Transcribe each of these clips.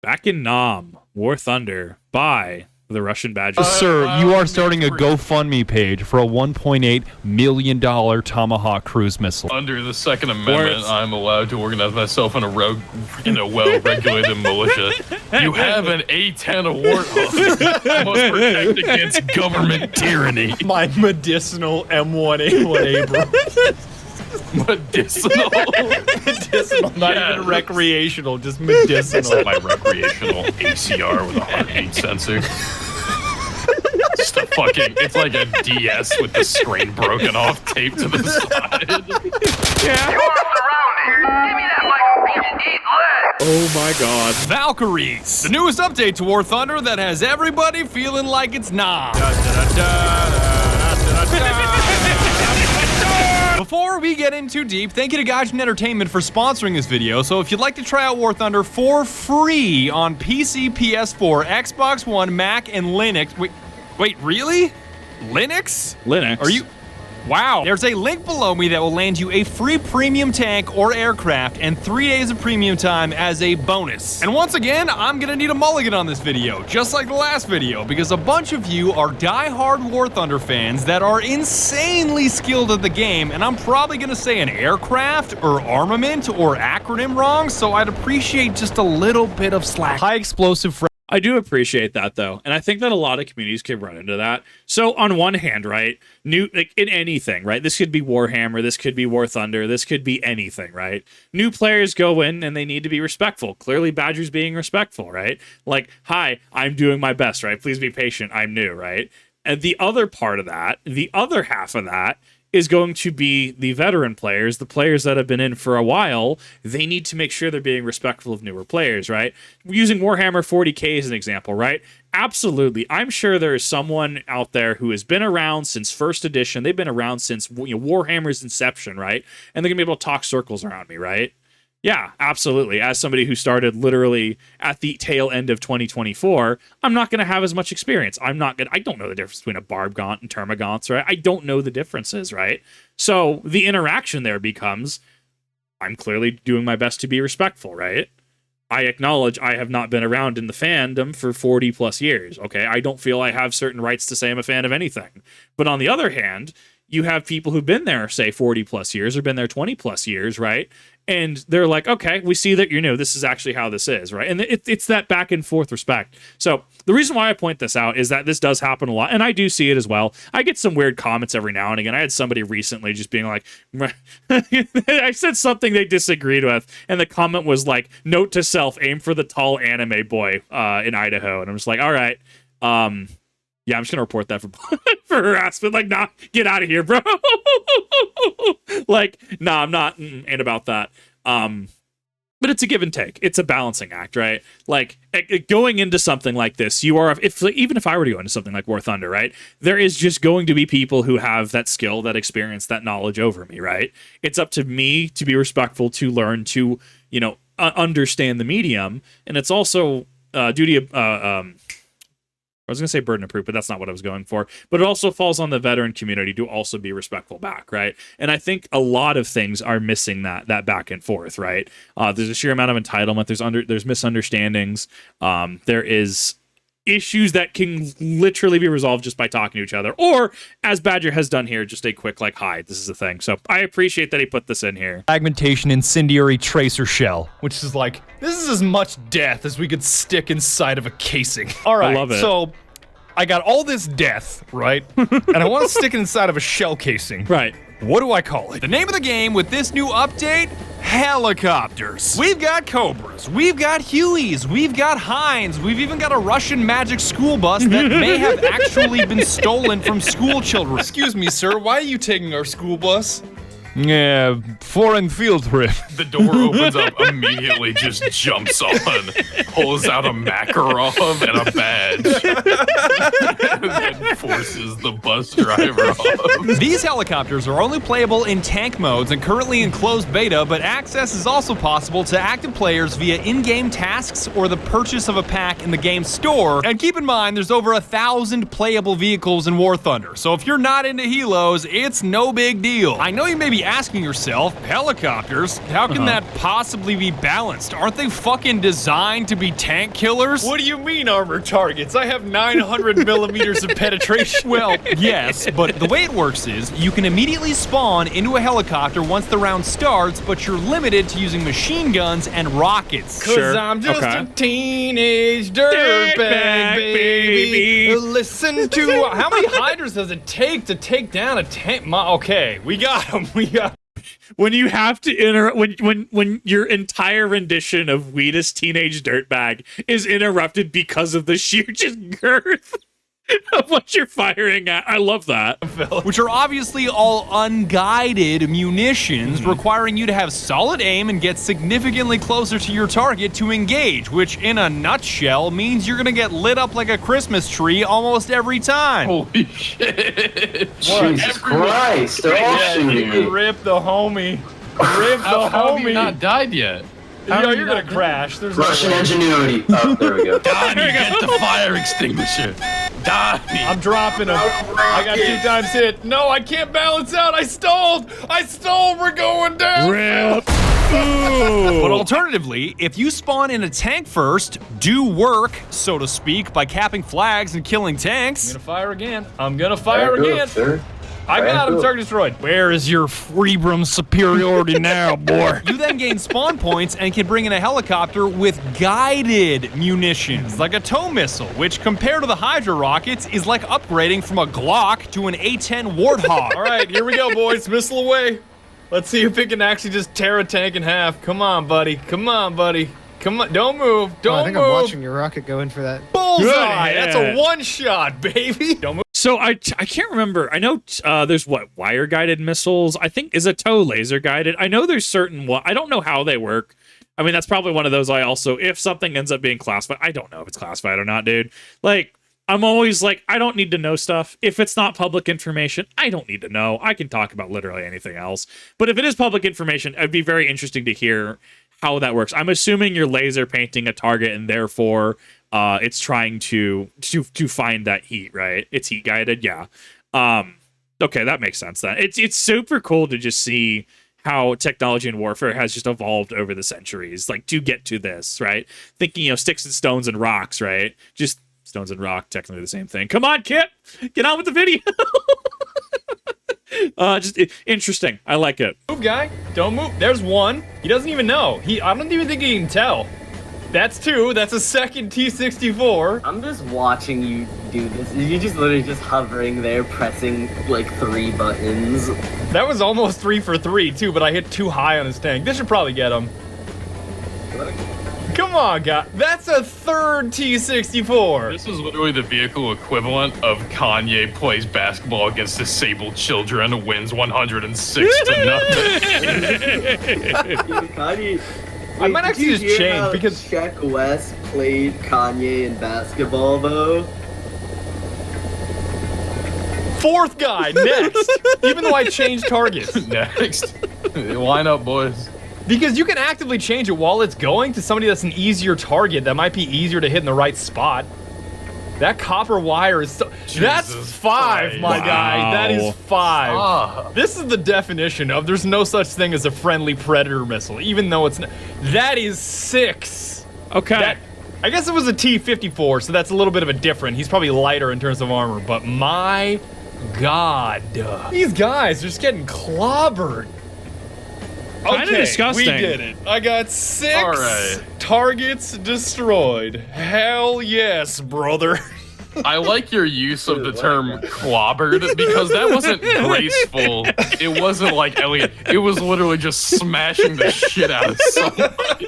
Back in Nam, War Thunder by the Russian Badger. Sir, you are starting a GoFundMe page for a $1.8 million Tomahawk cruise missile. Under the Second Amendment, I'm allowed to organize myself in a well-regulated militia. You have an A-10 Warthog. I must protect against government tyranny. My medicinal M1A1 Abrams. Medicinal? Medicinal, not even recreational, just medicinal. It's my recreational ACR with a heartbeat sensor. Just a fucking, it's like a DS with the screen broken off, taped to the side. Yeah. You are surrounded. Give me that like and eat lead. Oh my god. Valkyries, the newest update to War Thunder that has everybody feeling like it's Nam. Before we get in too deep, thank you to Gaijin Entertainment for sponsoring this video. So if you'd like to try out War Thunder for free on PC, PS4, Xbox One, Mac, and Linux. Wait, really? Linux? Linux. Are you? Wow. There's a link below me that will land you a free premium tank or aircraft and 3 days of premium time as a bonus. And once again, I'm gonna need a mulligan on this video, just like the last video, because a bunch of you are die-hard War Thunder fans that are insanely skilled at the game, and I'm probably gonna say an aircraft or armament or acronym wrong, so I'd appreciate just a little bit of slack. High explosive I do appreciate that though, and I think that a lot of communities can run into that. So on one hand, right, like in anything, right, this could be Warhammer, this could be War Thunder, this could be anything, right? New players go in and they need to be respectful. Clearly, Badger's being respectful, right? Like, hi, I'm doing my best, right? Please be patient. I'm new, right? And the other part of that, the other half of that, is going to be the veteran players, the players that have been in for a while. They need to make sure they're being respectful of newer players, right? Using Warhammer 40K as an example, right? Absolutely. I'm sure there is someone out there who has been around since first edition. They've been around since Warhammer's inception, right? And they're going to be able to talk circles around me, right? Yeah, absolutely. As somebody who started literally at the tail end of 2024, I'm not going to have as much experience. I don't know the difference between a Barbgaunt and Termagants, right? I don't know the differences, right? So the interaction there becomes, I'm clearly doing my best to be respectful, right? I acknowledge I have not been around in the fandom for 40 plus years, okay? I don't feel I have certain rights to say I'm a fan of anything. But on the other hand, you have people who've been there, say, 40 plus years or been there 20 plus years, right? And they're like, okay, we see that you're new. This is actually how this is, right? And it's that back and forth respect. So the reason why I point this out is that this does happen a lot, and I do see it as well. I get some weird comments every now and again. I had somebody recently just being like, I said something they disagreed with, and the comment was like, note to self, aim for the tall anime boy in Idaho. And I'm just like, all right, yeah, I'm just gonna report that for harassment. Like, nah, get out of here, bro. Like, nah, I'm not and about that. But it's a give and take. It's a balancing act, right? Like, going into something like this, you are, even if I were to go into something like War Thunder, right? There is just going to be people who have that skill, that experience, that knowledge over me, right? It's up to me to be respectful, to learn, to, understand the medium, and it's also duty of I was going to say burden of proof, but that's not what I was going for. But it also falls on the veteran community to also be respectful back, right? And I think a lot of things are missing that back and forth, right? There's a sheer amount of entitlement. There's misunderstandings. There is issues that can literally be resolved just by talking to each other. Or, as Badger has done here, just a quick, like, hi, this is a thing. So I appreciate that he put this in here. fragmentation incendiary tracer shell, which is like, this is as much death as we could stick inside of a casing. All right, I love it. So I got all this death, right? And I want to stick it inside of a shell casing. Right. What do I call it? The name of the game with this new update, helicopters. We've got Cobras, we've got Hueys, we've got Hinds, we've even got a Russian magic school bus that may have actually been stolen from school children. Excuse me, sir, why are you taking our school bus? Yeah, foreign field trip. The door opens up, immediately just jumps on, pulls out a Makarov and a badge. That forces the bus driver off. These helicopters are only playable in tank modes and currently in closed beta, but access is also possible to active players via in-game tasks or the purchase of a pack in the game store. And keep in mind, there's over 1,000 playable vehicles in War Thunder, so if you're not into helos, it's no big deal. I know you may be asking yourself, helicopters, how can that possibly be balanced? Aren't they fucking designed to be tank killers? What do you mean armor targets? I have 900 millimeters of penetration. Well, yes, but the way it works is you can immediately spawn into a helicopter once the round starts, but you're limited to using machine guns and rockets. Cause I'm just a teenage dirtbag, baby. Listen to how many hydras does it take to take down a tank? Okay, we got him. We got. When you have to when your entire rendition of Wheatus Teenage Dirtbag is interrupted because of the sheer just girth of what you're firing at. I love that. Which are obviously all unguided munitions, requiring you to have solid aim and get significantly closer to your target to engage, which in a nutshell means you're gonna get lit up like a Christmas tree almost every time. Holy shit. Jesus Christ, they're all shooting me. Rip the homie. Rip the How have you homie. not died yet? Yo, you're gonna crash. There's Russian no way. ingenuity. Oh, there we go. Donnie, get the fire extinguisher. Donnie. I'm dropping him. I got 2 times hit. No, I can't balance out. I stalled. I stalled. We're going down. Rip. But alternatively, if you spawn in a tank first, do work, so to speak, by capping flags and killing I'm tanks. gonna fire again. I'm gonna fire again. Sir. I got him. Target destroyed. Where is your Freebrum superiority now, boy? You then gain spawn points and can bring in a helicopter with guided munitions, like a tow missile, which compared to the Hydra rockets is like upgrading from a Glock to an A-10 Warthog. All right, here we go, boys. Missile away. Let's see if it can actually just tear a tank in half. Come on, buddy. Come on, buddy. Come on. Don't move. Don't I think move. I'm watching your rocket go in for that. Bullseye. Yeah. That's a one-shot, baby. Don't move. So I can't remember. I know there's wire guided missiles. I think is a tow laser guided. I know there's certain I don't know how they work. I mean, that's probably one of those I also, if something ends up being classified, I don't know if it's classified or not, dude. Like, I'm always like, I don't need to know stuff. If it's not public information, I don't need to know. I can talk about literally anything else. But if it is public information, it'd be very interesting to hear how that works. I'm assuming you're laser painting a target and therefore it's trying to find that heat, right? It's heat guided, yeah. Okay, that makes sense then. It's super cool to just see how technology and warfare has just evolved over the centuries, like to get to this, right? Thinking, sticks and stones and rocks, right? Just stones and rock, technically the same thing. Come on, Kip, get on with the video. Just interesting. I like it. Move, guy. Don't move. There's one. He doesn't even know. I don't even think he can tell. That's 2. That's a second T-64. I'm just watching you do this. You're just literally just hovering there, pressing like 3 buttons. That was almost 3 for 3 too, but I hit too high on his tank. This should probably get him. Come on, guy. That's a 3rd T-64. This is literally the vehicle equivalent of Kanye plays basketball against disabled children and wins 106 to nothing. Kanye. I might actually just change because Shaq West played Kanye in basketball though. 4th guy next. Even though I changed targets. Next. Line up, boys. Because you can actively change it while it's going to somebody that's an easier target that might be easier to hit in the right spot. That copper wire is so... That's 5, Christ. my guy. That is 5. Ah. This is the definition of there's no such thing as a friendly predator missile, even though it's not. That is 6. Okay. I guess it was a T-54, so that's a little bit of a different. He's probably lighter in terms of armor, but my God. These guys are just getting clobbered. Kinda disgusting. We did it. I got 6 All right. targets destroyed. Hell yes, brother. I like your use of the term clobbered because that wasn't graceful. It wasn't like Elliot. It was literally just smashing the shit out of somebody.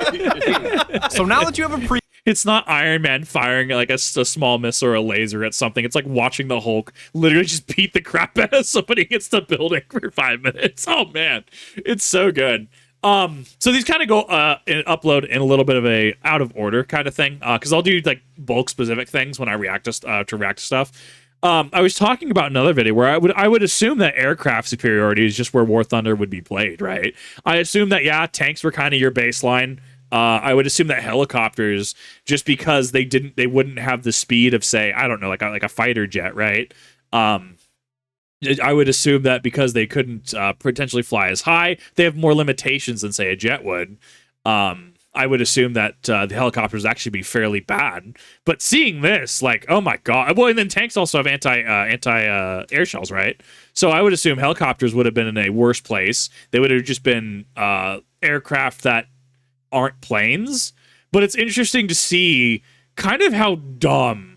So now that you have a It's not Iron Man firing like a small missile or a laser at something. It's like watching the Hulk literally just beat the crap out of somebody against the building for 5 minutes. Oh man, it's so good. So these kind of go upload in a little bit of a out of order kind of thing, because I'll do like bulk specific things when I react to react to stuff. I was talking about another video where I would assume that aircraft superiority is just where War Thunder would be played, right? I assume that tanks were kind of your baseline. I would assume that helicopters, just because they wouldn't have the speed of, say, I don't know, like a fighter jet, right? I would assume that because they couldn't potentially fly as high, they have more limitations than, say, a jet would. I would assume that the helicopters actually be fairly bad. But seeing this, like, oh my god! Well, and then tanks also have anti air shells, right? So I would assume helicopters would have been in a worse place. They would have just been aircraft that aren't planes. But it's interesting to see kind of how dumb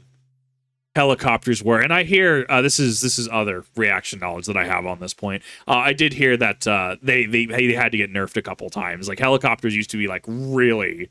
helicopters were. And I hear this is other reaction knowledge that I have on this point. I did hear that they had to get nerfed a couple times. Like, helicopters used to be like really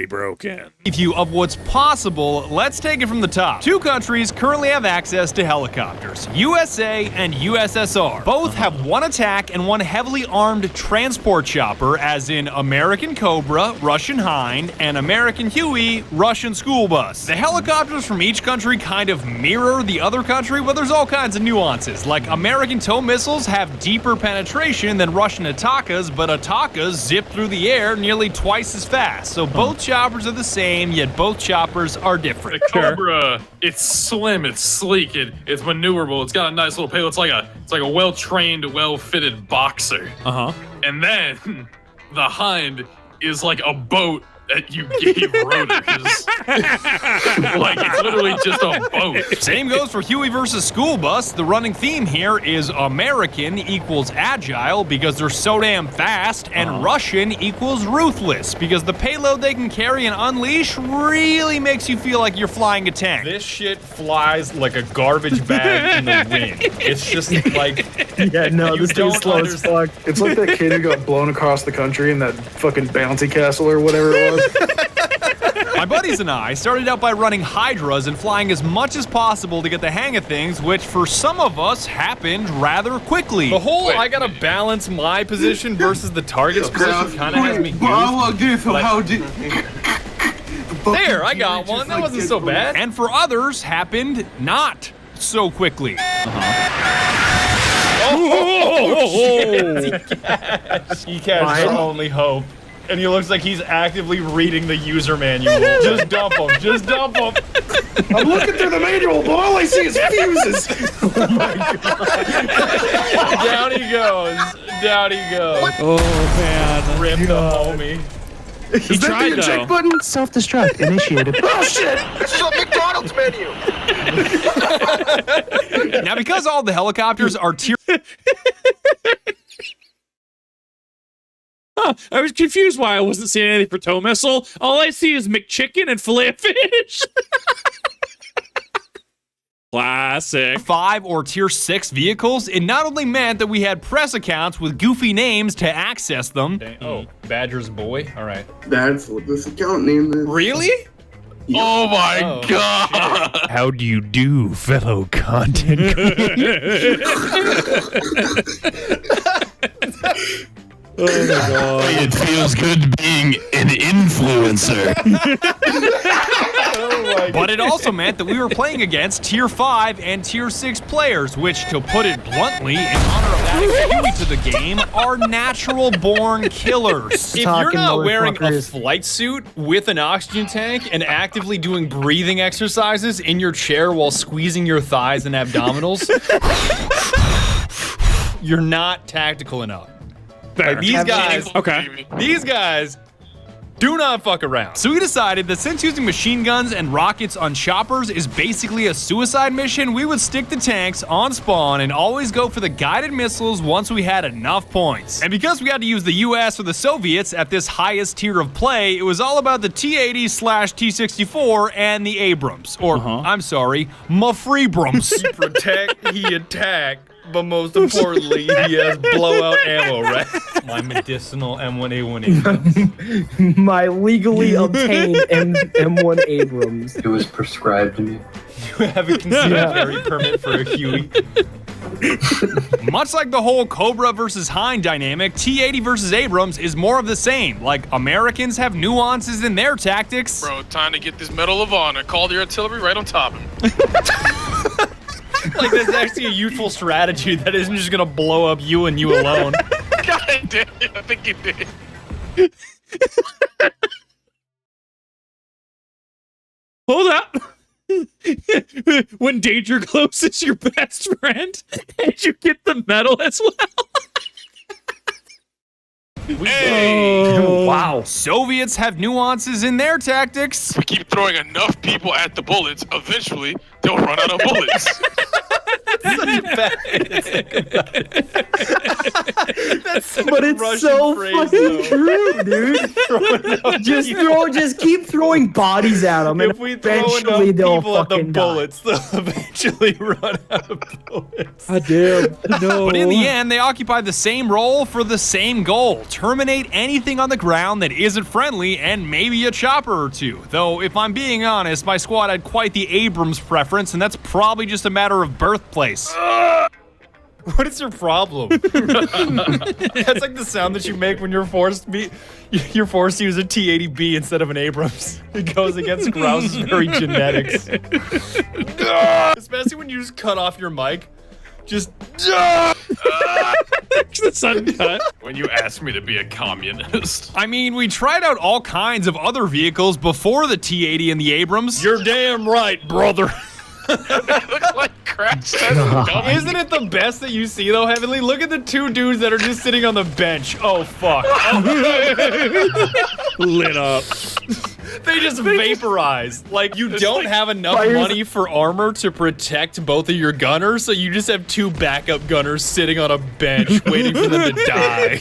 broken. View of what's possible, let's take it from the top. Two countries currently have access to helicopters, USA and USSR. Both have one attack and one heavily armed transport chopper, as in American Cobra, Russian Hind, and American Huey, Russian school bus. The helicopters from each country kind of mirror the other country, but there's all kinds of nuances. Like, American tow missiles have deeper penetration than Russian Atakas, but Atakas zip through the air nearly twice as fast. So both choppers are the same, yet both choppers are different. The Cobra, it's slim, it's sleek, it's maneuverable, it's got a nice little payload. It's like a well-trained, well-fitted boxer. And then the Hind is like a boat that you gave rotors. Like, it's literally just a boat. Same goes for Huey versus School Bus. The running theme here is American equals agile because they're so damn fast, and Russian equals ruthless because the payload they can carry and unleash really makes you feel like you're flying a tank. This shit flies like a garbage bag in the wind. It's just like, Yeah, no, this dude's slow as fuck. It's like that kid who got blown across the country in that fucking bouncy castle or whatever it was. My buddies and I started out by running Hydras and flying as much as possible to get the hang of things, which for some of us happened rather quickly. the whole I gotta balance my position versus the target's position kind of has me There, I got one. That wasn't so bad. And for others happened not so quickly. Ecash is our only hope. And he looks like he's actively reading the user manual. Just dump him. Just dump him. I'm looking through the manual, but all I see is fuses. Down he goes. Down he goes. Oh man, Rip the homie. he tried though. Check button. Self-destruct initiated. Oh shit! This is a McDonald's menu. Now, because all the helicopters are tier I was confused why I wasn't seeing anything for tow missile. All I see is McChicken and filet of fish. Classic. 5 or tier 6 vehicles, it not only meant that we had press accounts with goofy names to access them. Oh, Badger's boy? All right. That's what this account name is. Really? Oh my god! How do you do, fellow content Oh my god. It feels good being an influencer. But it also meant that we were playing against tier 5 and tier 6 players, which, to put it bluntly, in honor of adding Huey to the game, are natural-born killers. If you're not wearing a flight suit with an oxygen tank and actively doing breathing exercises in your chair while squeezing your thighs and abdominals, you're not tactical enough. Like, these guys do not fuck around. So we decided that since using machine guns and rockets on choppers is basically a suicide mission, we would stick to tanks on spawn and always go for the guided missiles once we had enough points. And because we had to use the US or the Soviets at this highest tier of play, it was all about the T-80/T-64 and the Abrams. Or, I'm sorry, Mafreebrams. He protect, he attack, but most importantly, he has blowout ammo, right? My medicinal M1A1 My legally obtained M1 Abrams. It was prescribed to me. You have a concealed carry permit for a Huey. Much like the whole Cobra versus Hind dynamic, T-80 versus Abrams is more of the same. Like, Americans have nuances in their tactics. Bro, time to get this Medal of Honor. Call the artillery right on top of him. Like, that's actually a useful strategy that isn't just gonna blow up you and you alone. God damn it, I think you did. Hold up. When danger close is your best friend, and you get the medal as well. Hey! Wow. Soviets have nuances in their tactics. We keep throwing enough people at the bullets, eventually they'll run out of bullets. But it's so fucking true, dude. Just keep throwing bodies at them, and If we throw eventually enough they'll people at the fucking die. bullets, they'll eventually run out of bullets. God damn. No. But in the end, they occupy the same role for the same goal. Terminate anything on the ground that isn't friendly and maybe a chopper or two. Though, if I'm being honest, my squad had quite the Abrams preference, and that's probably just a matter of birthplace. What is your problem? That's like the sound that you make when you're forced to use a T-80B instead of an Abrams. It goes against Grouse's very genetics. Especially when you just cut off your mic. Just the sudden cut. When you ask me to be a communist. I mean, we tried out all kinds of other vehicles before the T-80 and the Abrams. you're damn right, brother. They look like crash tests. Isn't it the best that you see though, Heavenly? Look at the two dudes that are just sitting on the bench. Oh fuck. Lit up. They just vaporize. Like, you don't have enough money for armor to protect both of your gunners, so you just have two backup gunners sitting on a bench waiting for them to die.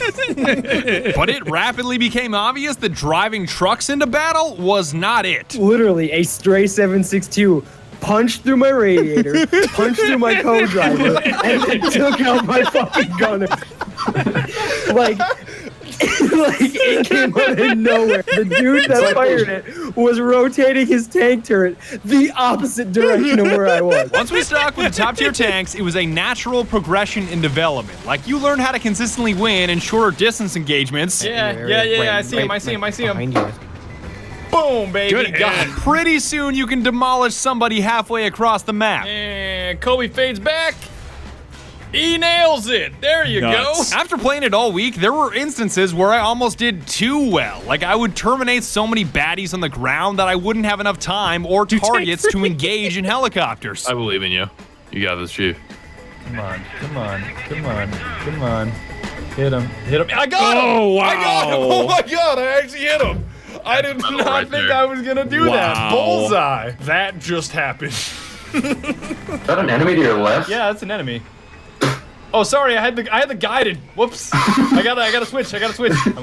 But it rapidly became obvious that driving trucks into battle was not it. Literally, a stray 7.62 punched through my radiator, punched through my co-driver, and then took out my fucking gunner. like it came out of nowhere. The dude that fired it was rotating his tank turret the opposite direction of where I was. Once we stuck with the top tier tanks, it was a natural progression in development. Like, you learn how to consistently win in shorter distance engagements. Yeah, I see him. Behind you. Boom, baby. Good Got hit. him. Pretty soon you can demolish somebody halfway across the map. And Kobe fades back. He nails it. There you Nuts. go. After playing it all week, there were instances where I almost did too well. Like, I would terminate so many baddies on the ground that I wouldn't have enough time or targets to engage in helicopters. I believe in you. You got this, Chief. Come on. Hit him. I got him. Oh, wow. I got him. Oh my god, I actually hit him. I did not right think there. I was gonna do that. Wow. Bullseye. That just happened. Is that an enemy to your left? Yeah, that's an enemy. Oh, sorry, I had the guided. Whoops. I gotta switch. I'm gonna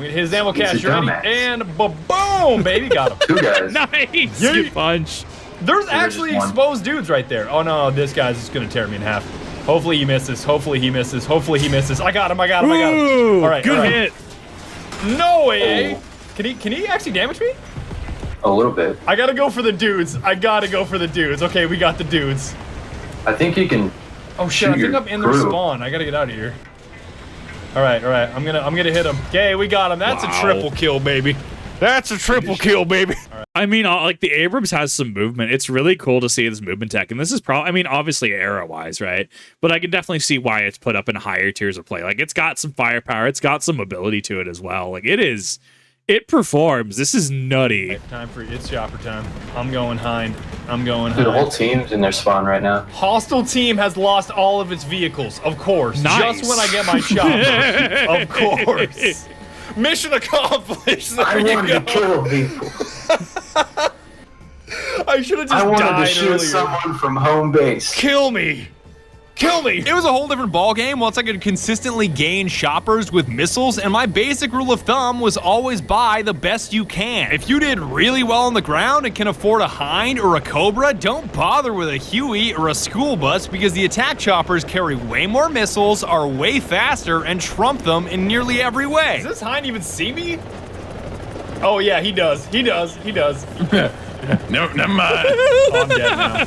hit his ammo cache. You ready? dumbass. And boom, baby, got him. Two guys. Nice. Yeah. Good punch. There's actually just one. exposed dudes right there. Oh no, this guy's just gonna tear me in half. Hopefully he misses. Hopefully he misses. I got him. Ooh, All right, good all right. hit. No way. Oh. Can he actually damage me? A little bit. I gotta go for the dudes. Okay, we got the dudes. I think you can. Oh shit, I shoot think your I'm in their crew. spawn. I gotta get out of here. All right. I'm gonna hit him. Okay, we got him. That's Wow. a triple kill, baby. That's a triple kill, baby. I mean, like, the Abrams has some movement. It's really cool to see this movement tech. And this is probably, I mean, obviously era-wise, right? But I can definitely see why it's put up in higher tiers of play. Like, it's got some firepower. It's got some ability to it as well. Like, it performs. This is nutty. It's chopper time. I'm going Hind. Dude, the whole team's in their spawn right now. Hostile team has lost all of its vehicles, of course. Nice. Just when I get my chopper, of course. Mission accomplished. There I you wanted go. to kill people. I should have just I wanted died to shoot earlier. someone from home base. Kill me. It was a whole different ballgame once I could consistently gain choppers with missiles, and my basic rule of thumb was always buy the best you can. If you did really well on the ground and can afford a Hind or a Cobra, don't bother with a Huey or a school bus because the attack choppers carry way more missiles, are way faster, and trump them in nearly every way. Does this Hind even see me? Oh yeah, he does. No, never mind. Oh, I'm dead now.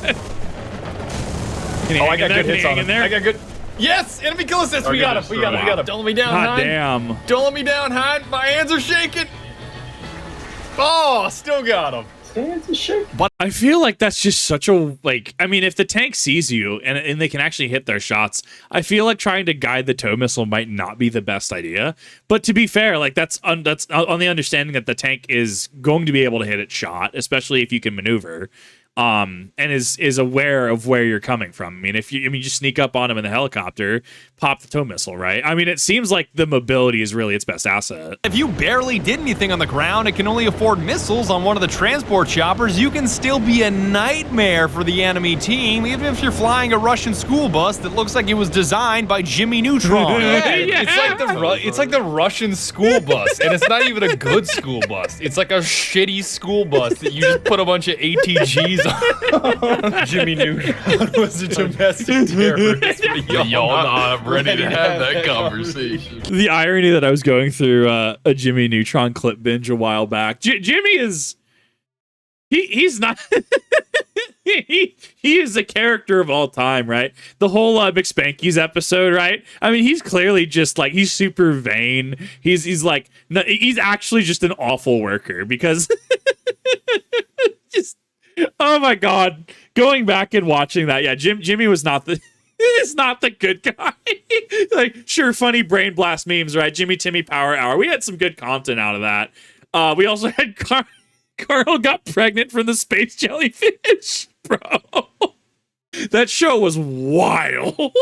Can you Oh, hang I in got there? good Can hits you on hang him. in there? I got good. Yes! Enemy kill assist! We got him! We got him! We got him! Don't let me down, God Hein! damn. Don't let me down, Hein! My hands are shaking! Oh, still got him! But I feel like that's just such a, like, I mean, if the tank sees you and they can actually hit their shots, I feel like trying to guide the tow missile might not be the best idea. But to be fair, like, that's on the understanding that the tank is going to be able to hit its shot, especially if you can maneuver. And is aware of where you're coming from. I mean, you just sneak up on him in the helicopter, pop the tow missile, right? I mean, it seems like the mobility is really its best asset. If you barely did anything on the ground and can only afford missiles on one of the transport choppers, you can still be a nightmare for the enemy team, even if you're flying a Russian school bus that looks like it was designed by Jimmy Neutron. It's like the Russian school bus, and it's not even a good school bus. It's like a shitty school bus that you just put a bunch of ATGs on. Jimmy Neutron was a domestic terrorist. Y'all not ready to have that conversation. The irony that I was going through a Jimmy Neutron clip binge a while back. Jimmy is he's not he is a character of all time, right? The whole McSpanky's episode, right? I mean, he's clearly just like, he's super vain. He's like, no, he's actually just an awful worker because just, oh my God, going back and watching that, yeah, Jimmy was not the is not the good guy. Like, sure, funny brain blast memes, right? Jimmy Timmy Power Hour. We had some good content out of that. We also had Carl got pregnant from the space jellyfish, bro. That show was wild.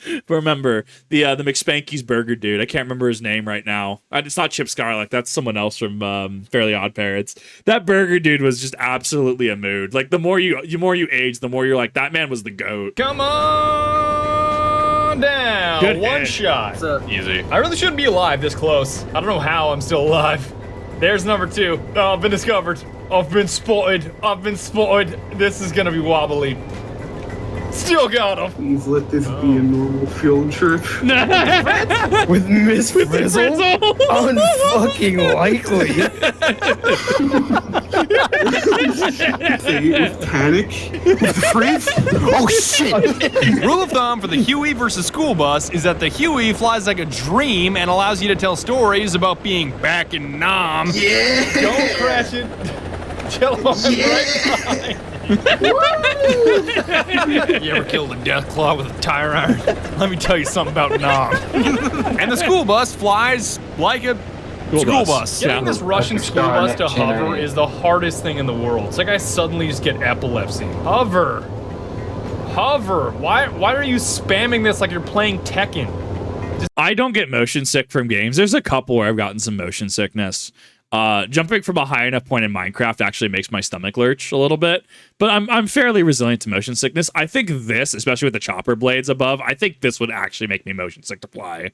But remember, the McSpanky's burger dude, I can't remember his name right now. It's not Chip Scarlett, that's someone else from Fairly Odd Parents. That burger dude was just absolutely a mood. Like, the more you age, the more you're like, that man was the GOAT. Come on down. Good One hit. shot. Easy. I really shouldn't be alive this close. I don't know how I'm still alive. There's number 2. Oh, I've been discovered. I've been spotted. I've been spotted. This is gonna be wobbly. Still got him. Please let this be a normal field trip. With Miss Frizzle? Unfucking likely. With Panic? With Fritz? Oh shit! Rule of thumb for the Huey versus school bus is that the Huey flies like a dream and allows you to tell stories about being back in Nam. Yeah! Don't crash it. Jello, I'm right behind. You ever killed a death claw with a tire iron? Let me tell you something about Nam. And the school bus flies like a school bus. Getting this Russian school bus to hover is the hardest thing in the world. It's like I suddenly just get epilepsy. Hover. Hover. Why are you spamming this like you're playing Tekken? I don't get motion sick from games. There's a couple where I've gotten some motion sickness. Jumping from a high enough point in Minecraft actually makes my stomach lurch a little bit, but I'm fairly resilient to motion sickness. I think this, especially with the chopper blades above, I think this would actually make me motion sick to fly.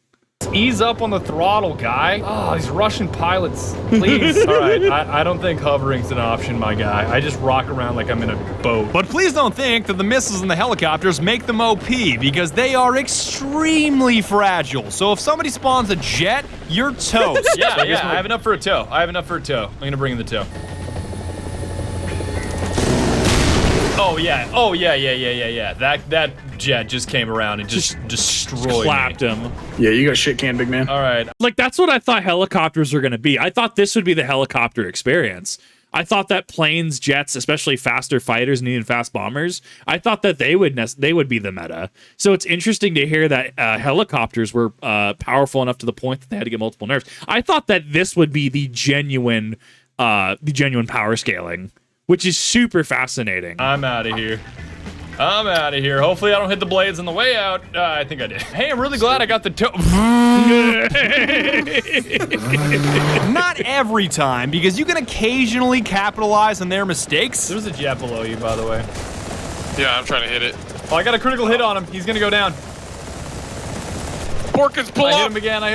Ease up on the throttle, guy. Oh, these Russian pilots. Please. All right, I don't think hovering's an option, my guy. I just rock around like I'm in a boat. But please don't think that the missiles and the helicopters make them OP, because they are extremely fragile. So if somebody spawns a jet, you're toast. Yeah, I have enough for a tow. I'm gonna bring in the tow. Oh yeah. That jet just came around and just destroyed Clapped me. him. Yeah, you got shit canned, big man. All right. Like, that's what I thought helicopters were going to be. I thought this would be the helicopter experience. I thought that planes, jets, especially faster fighters and even fast bombers, I thought that they would be the meta. So it's interesting to hear that helicopters were powerful enough to the point that they had to get multiple nerfs. I thought that this would be the genuine power scaling, which is super fascinating. I'm out of here. Hopefully I don't hit the blades on the way out. I think I did. Hey, I'm really glad I got the tow. Not every time, because you can occasionally capitalize on their mistakes. There's a jet below you, by the way. Yeah, I'm trying to hit it. Oh, I got a critical hit on him. He's gonna go down. Porkins, pull I up! hit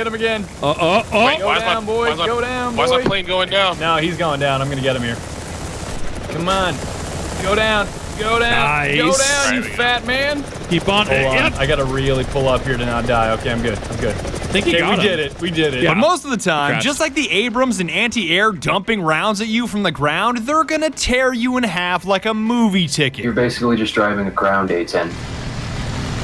him again. Wait, Go down, boy. Go down, boy. Why is my plane going down? No, he's going down. I'm gonna get him here. Come on. Go down. Nice. Go down, you fat man. Keep on. Hold on. Yep. I gotta really pull up here to not die. Okay, I'm good. I think he got we him. did it. We did it. Yeah. But most of the time, Congrats. just like the Abrams and anti-air dumping rounds at you from the ground, they're gonna tear you in half like a movie ticket. You're basically just driving a ground A10.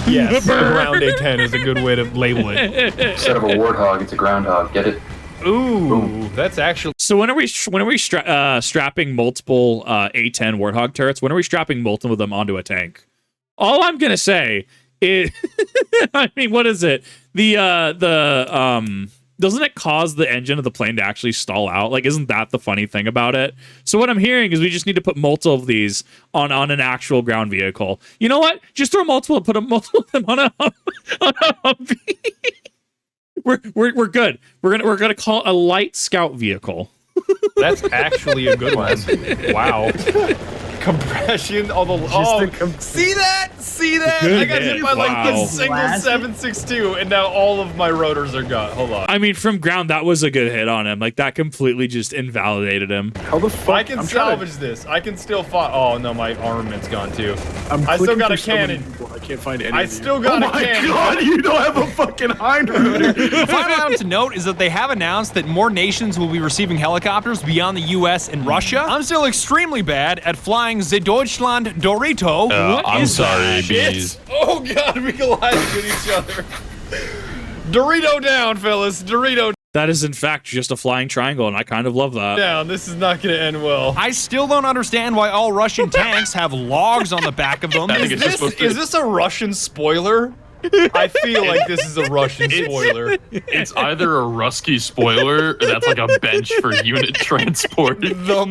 Yes, a ground A10 is a good way to label it. Instead of a warthog, it's a groundhog. Get it? Ooh, that's actually... So when are we strapping multiple A10 Warthog turrets? When are we strapping multiple of them onto a tank? All I'm gonna say is, I mean, what is it? Doesn't it cause the engine of the plane to actually stall out? Like, isn't that the funny thing about it? So what I'm hearing is we just need to put multiple of these on an actual ground vehicle. You know what? Just throw multiple, put multiple of them on a Humvee. We're good. We're gonna call it a light scout vehicle. That's actually a good one. Wow. Compression, see that? See that? Good I got hit by like wow. the single 762, and now all of my rotors are gone. Hold on. I mean, from ground, that was a good hit on him. Like, that completely just invalidated him. How the fuck? I can salvage this. I can still fight. Oh no, my armament's gone too. I still clicking got a for so many cannon. people. I can't find any. I of you. still got a cannon. Oh my god, you don't have a fucking hind rotor. The final item to note is that they have announced that more nations will be receiving helicopters beyond the US and Russia. I'm still extremely bad at flying the Deutschland Dorito. I'm sorry, Shit. bees. Oh god, we collided with each other. Dorito down, fellas. Dorito That is, in fact, just a flying triangle, and I kind of love that. down. This is not going to end well. I still don't understand why all Russian tanks have logs on the back of them. I think it's just supposed to- Is this a Russian spoiler? I feel like this is a Russian spoiler. It's either a Rusky spoiler, or that's like a bench for unit transport. The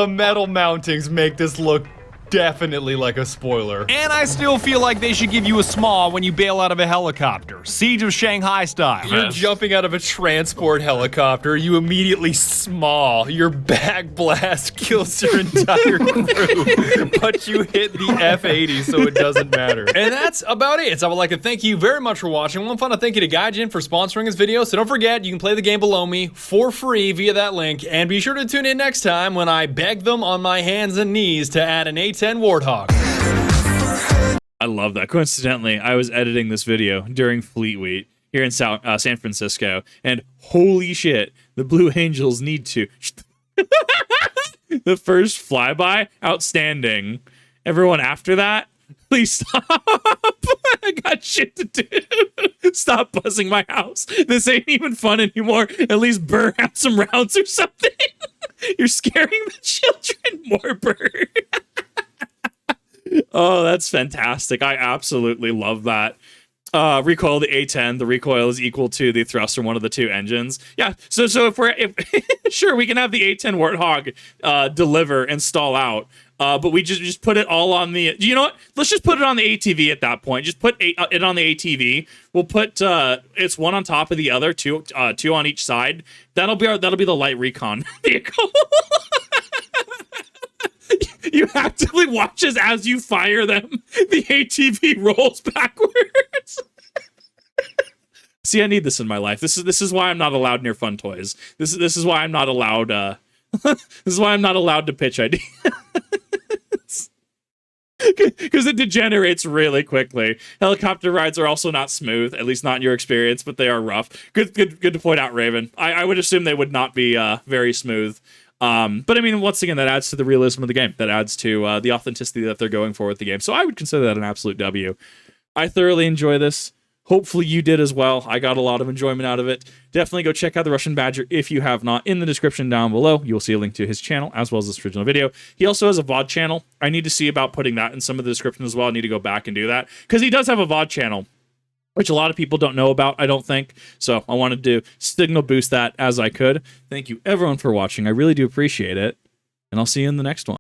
metal mountings make this look definitely like a spoiler. And I still feel like they should give you a small when you bail out of a helicopter. Siege of Shanghai style. You're jumping out of a transport helicopter, you immediately small. Your back blast kills your entire crew, but you hit the F-80, so it doesn't matter. And that's about it. So I would like to thank you very much for watching. One final thank you to Gaijin for sponsoring this video. So don't forget, you can play the game below me for free via that link. And be sure to tune in next time when I beg them on my hands and knees to add an A10 Warthog. I love that. Coincidentally, I was editing this video during Fleet Week here in San Francisco, and holy shit, the Blue Angels need to. The first flyby, outstanding. Everyone after that, please stop. I got shit to do. Stop buzzing my house. This ain't even fun anymore. At least burn out some rounds or something. You're scaring the children more, Burr. Oh, that's fantastic. I absolutely love that. Recoil the A10, the recoil is equal to the thrust from one of the two engines. Yeah, so if sure, we can have the A10 Warthog deliver and stall out. But we just put it all on the, you know what? Let's just put it on the ATV at that point. Just put it on the ATV. We'll put it's one on top of the other, two on each side. That'll be the light recon vehicle. You actively watch as you fire them, the ATV rolls backwards. See, I need this in my life. This is why I'm not allowed near fun toys. This is why I'm not allowed. This is why I'm not allowed to pitch ideas. Because it degenerates really quickly. Helicopter rides are also not smooth, at least not in your experience, but they are rough. Good to point out, Raven. I would assume they would not be very smooth. But I mean, once again, that adds to the realism of the game. That adds to the authenticity that they're going for with the game. So I would consider that an absolute W. I thoroughly enjoy this. Hopefully you did as well. I got a lot of enjoyment out of it. Definitely go check out the Russian Badger if you have not. In the description down below, you'll see a link to his channel as well as this original video. He also has a VOD channel. I need to see about putting that in some of the description as well. I need to go back and do that because he does have a VOD channel, which a lot of people don't know about, I don't think. So I wanted to signal boost that as I could. Thank you everyone for watching. I really do appreciate it. And I'll see you in the next one.